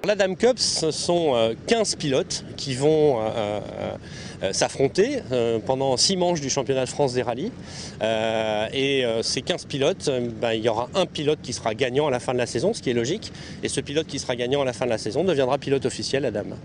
La Dame Cup, ce sont 15 pilotes qui vont s'affronter pendant 6 manches du championnat de France des rallyes. Et ces 15 pilotes, il y aura un pilote qui sera gagnant à la fin de la saison, ce qui est logique. Et ce pilote qui sera gagnant à la fin de la saison deviendra pilote officiel à Dame.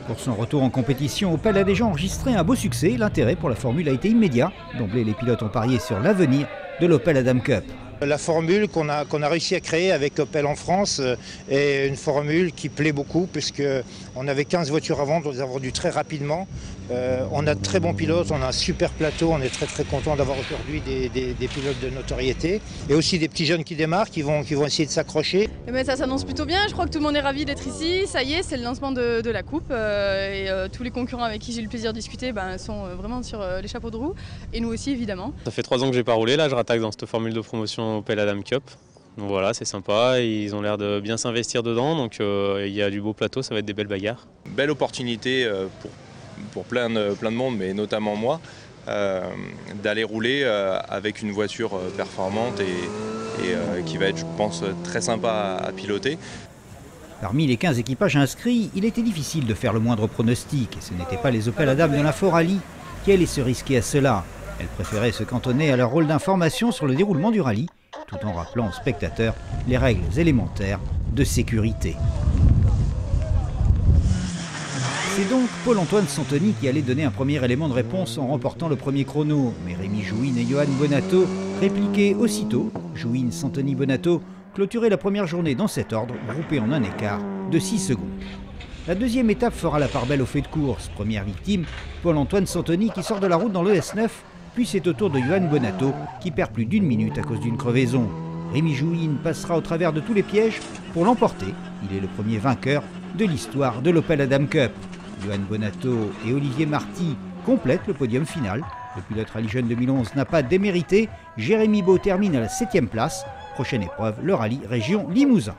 Pour son retour en compétition, Opel a déjà enregistré un beau succès. L'intérêt pour la Formule a été immédiat. D'emblée, les pilotes ont parié sur l'avenir de l'Opel Adam Cup. La formule qu'on a réussi à créer avec Opel en France est une formule qui plaît beaucoup puisqu'on avait 15 voitures à vendre, on les a vendues très rapidement. On a de très bons pilotes, on a un super plateau, on est très content d'avoir aujourd'hui des pilotes de notoriété. Et aussi des petits jeunes qui démarrent, qui vont essayer de s'accrocher. Ça s'annonce plutôt bien, je crois que tout le monde est ravi d'être ici. Ça y est, c'est le lancement de la coupe. Tous les concurrents avec qui j'ai eu le plaisir de discuter sont vraiment sur les chapeaux de roue. Et nous aussi évidemment. Ça fait 3 ans que j'ai pas roulé, là je rattaque dans cette formule de promotion Opel Adam Cup. Donc voilà, c'est sympa, ils ont l'air de bien s'investir dedans, donc il y a du beau plateau, ça va être des belles bagarres. Belle opportunité pour plein de monde, mais notamment moi, d'aller rouler avec une voiture performante et qui va être, je pense, très sympa à piloter. Parmi les 15 équipages inscrits, il était difficile de faire le moindre pronostic. Et ce n'étaient pas les Opel Adam de l'Info Rally qui allaient se risquer à cela. Elles préféraient se cantonner à leur rôle d'information sur le déroulement du rallye, tout en rappelant aux spectateurs les règles élémentaires de sécurité. C'est donc Paul-Antoine Santoni qui allait donner un premier élément de réponse en remportant le premier chrono. Mais Rémi Jouin et Johan Bonato répliquaient aussitôt. Jouin, Santoni, Bonato clôturaient la première journée dans cet ordre, groupés en un écart de 6 secondes. La deuxième étape fera la part belle au fait de course. Première victime, Paul-Antoine Santoni qui sort de la route dans le S9, puis c'est au tour de Johan Bonato qui perd plus d'1 minute à cause d'une crevaison. Rémi Jouin passera au travers de tous les pièges pour l'emporter. Il est le premier vainqueur de l'histoire de l'Opel Adam Cup. Johan Bonato et Olivier Marty complètent le podium final. Le pilote Rallye Jeune 2011 n'a pas démérité. Jérémy Beau termine à la 7e place. Prochaine épreuve, le rallye région Limousin.